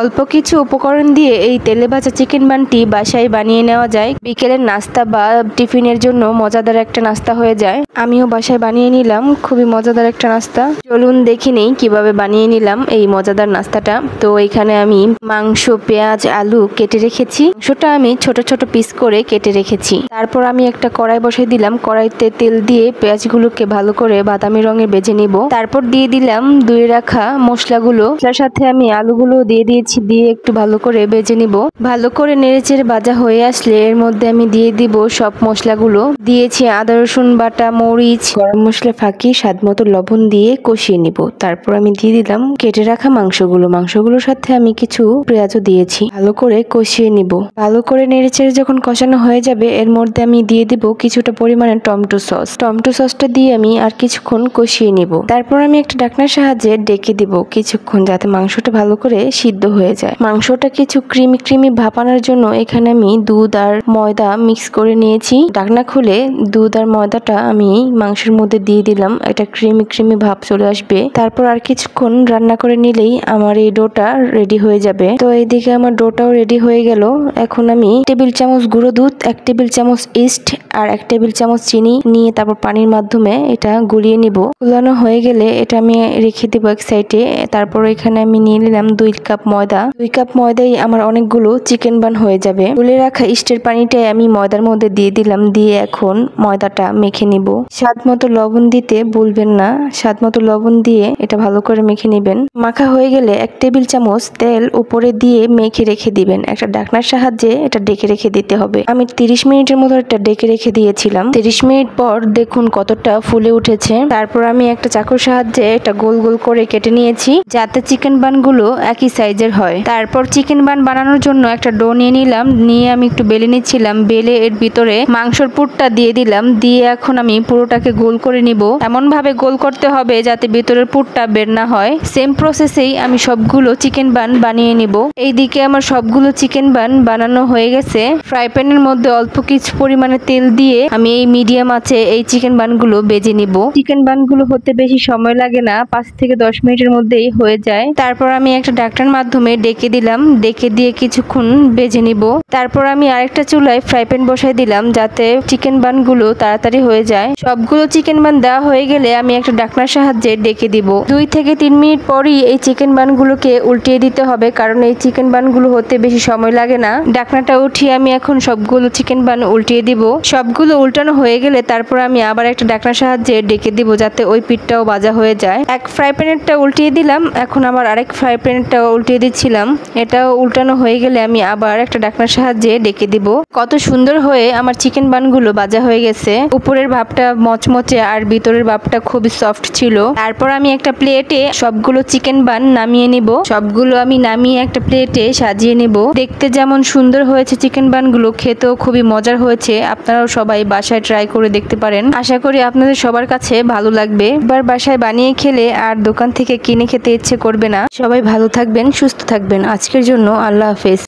অল্প কিছু উপকরণ দিয়ে এই তেলে ভাজা চিকেন বানটি বাসায় বানিয়ে নেওয়া যায়। বিকেলের নাস্তা বা টিফিনের জন্য মজাদার একটা নাস্তা হয়ে যায়। আমিও বাসায় বানিয়ে নিলাম, খুবই মজাদার একটা নাস্তা। চলুন দেখে নেই কিভাবে বানিয়ে নিলাম এই মজাদার নাস্তাটা। তো এখানে আমি মাংস, পেঁয়াজ, আলু কেটে রেখেছি। মাংসটা আমি ছোট ছোট পিস করে কেটে রেখেছি। তারপর আমি একটা কড়াই বসিয়ে দিলাম। কড়াইতে তেল দিয়ে পেঁয়াজগুলোকে ভালো করে বাদামি রঙে ভেজে নিব। তারপর দিয়ে দিলাম ধুয়ে রাখা মশলাগুলো। তার সাথে আমি আলুগুলো দিয়ে দিয়েছি, দিয়ে একটু ভালো করে ভেজে নিব। ভালো করে নেড়েচেড়ে ভাজা হয়ে আসলে এর মধ্যে আমি দিয়ে দিব সব মশলাগুলো। দিয়েছি আদা রসুন বাটা, মরিচ, গরম মশলা ফাঁকি, স্বাদ মতো লবণ দিয়ে কষিয়ে নিব। তারপর আমি দিয়ে দিলাম কেটে রাখা মাংসগুলোর সাথে আমি কিছু পেঁয়াজও দিয়েছি। ভালো করে কষিয়ে নিব। ভালো করে নেড়েচেড়ে যখন কষানো হয়ে যাবে এর মধ্যে আমি দিয়ে দিব কিছুটা পরিমাণে টমেটো সস। টমেটো সসটা দিয়ে আমি আর কিছুক্ষণ কষিয়ে নিব। তারপর আমি একটা ঢাকনার সাহায্যে ডেকে দিব কিছুক্ষণ, যাতে মাংসটা ভালো করে সিদ্ধ হয়ে যায়। মাংসটা কিছু ক্রিমি ভাপানোর জন্য এখানে আমি দুধ আর ময়দা মিক্স করে নিয়েছি। ঢাকনা খুলে দুধ আর ময়দাটা আমি মাংসের মধ্যে দিয়ে দিলাম। এটা ক্রিমি ভাব চলে আসবে। তারপর আর কিছুক্ষণ রান্না করে নিলেই আমার এই ডোটা রেডি হয়ে যাবে। তো এইদিকে আমার ডোটাও রেডি হয়ে গেল। এখন আমি টেবিল চামচ গুঁড়ো দুধ, 1 টেবিল চামচ ইস্ট আর 1 টেবিল চামচ চিনি নিয়ে তারপর পানির মাধ্যমে এটা গুলিয়ে নিব। গুলানো হয়ে গেলে এটা আমি রেখে দিব এক সাইডে। তারপর এখানে আমি নিয়ে নিলাম 2 কাপ ময়দা। 2 কাপ ময়দায় আমার অনেকগুলো চিকেন বান হয়ে যাবে। গুলে রাখা ইস্টের পানিটাই আমি ময়দার মধ্যে দিয়ে দিলাম। দিয়ে এখন ময়দাটা মেখে নিব। স্বাদ মতো লবণ দিতে ভুলবেন না। স্বাদ মতো লবণ দিয়ে এটা ভালো করে মেখে নেবেন। মাখা হয়ে গেলে 1 টেবিল চামচ তেল উপরে দিয়ে মেখে রেখে দিবেন। একটা ঢাকনার সাহায্যে এটা ডেকে রেখে দিতে হবে। আমি 30 মিনিটের মতো এটা ডেকে রেখে দিয়েছিলাম। 30 মিনিট পর দেখুন কতটা ফুলে উঠেছে। তারপর আমি একটা চাকুর সাহায্যে এটা গোল গোল করে কেটে নিয়েছি, যাতে চিকেন বানগুলো একই সাইজের হয়। তারপর চিকেন বান বানানোর জন্য একটা ডো নিয়ে নিলাম। নিয়ে আমি একটু বেলে নিচ্ছিলাম। বেলে এর ভিতরে মাংসের পুরটা দিয়ে দিলাম। দিয়ে এখন আমি পুরোটাকে গোল করে নিব। এমন ভাবে গোল করতে হবে যাতে ভিতরের পুরটা বের না হয়। সেম প্রসেসেই আমি সবগুলো চিকেন বান বানিয়ে নিব। এইদিকে আমার সবগুলো চিকেন বান বানানো হয়ে গেছে। ফ্রাই প্যানের মধ্যে অল্প কিছু পরিমাণে তেল দিয়ে আমি এই মিডিয়াম আঁচে এই চিকেন বানগুলো ভেজে নিব। চিকেন বানগুলো হতে বেশি সময় লাগে না, 5 থেকে 10 মিনিটের মধ্যেই হয়ে যায়। তারপর আমি একটা ঢাকনার মাধ্যমে ডেকে দিলাম। ডেকে দিয়ে কিছুক্ষণ ভেজে নিব। তারপর আমি আরেকটা চুলায় ফ্রাই প্যান বসাই দিলাম, যাতে চিকেন বানগুলো তাড়াতাড়ি হয়ে যায়। সবগুলো চিকেন বান দেওয়া হয়ে গেলে আমি একটা ঢাকনার সাহায্যে ডেকে দিব। 2 থেকে 3 মিনিট পরই এই চিকেন বানগুলোকে উল্টিয়ে দিতে হবে, কারণ এই চিকেন বানগুলো হতে বেশি সময় লাগে না। ঢাকনাটা উঠিয়ে আমি এখন সবগুলো চিকেন বান উল্টিয়ে দিব। সবগুলো উল্টানো হয়ে গেলে তারপর আমি আবার একটা ঢাকনার সাহায্যে ডেকে দিব, যাতে ওই পিঠটাও ভাজা হয়ে যায়। এক ফ্রাই প্যানেরটা উল্টিয়ে দিলাম। এখন আবার আরেক ফ্রাই প্যানেরটা উল্টিয়ে দিচ্ছিলাম। এটাও উল্টানো হয়ে গেলে আমি আবার একটা ঢাকনার সাহায্যে ডেকে দিব। কত সুন্দর হয়ে আমার চিকেন বানগুলো ভাজা হয়ে গেছে। উপরের ভাবটা মচমচে আর ভিতরের ভাবটা খুবই সফট ছিল। তারপর আমি একটা প্লেটে সবগুলো চিকেন বান নামিয়ে নিব। সবগুলো আমি নামিয়ে একটা প্লেটে সাজিয়ে নিব। দেখতে যেমন সুন্দর হয়েছে চিকেন বানগুলো, খেতেও খুবই মজার হয়েছে। আপনারাও সবাই বাসায় ট্রাই করে দেখতে পারেন। আশা করি আপনাদের সবার কাছে ভালো লাগবে। এবার বাসায় বানিয়ে খেলে আর দোকান থেকে কিনে খেতে ইচ্ছে করবে না। সবাই ভালো থাকবেন, সুস্থ থাকবেন। আজকের জন্য আল্লাহ হাফেজ।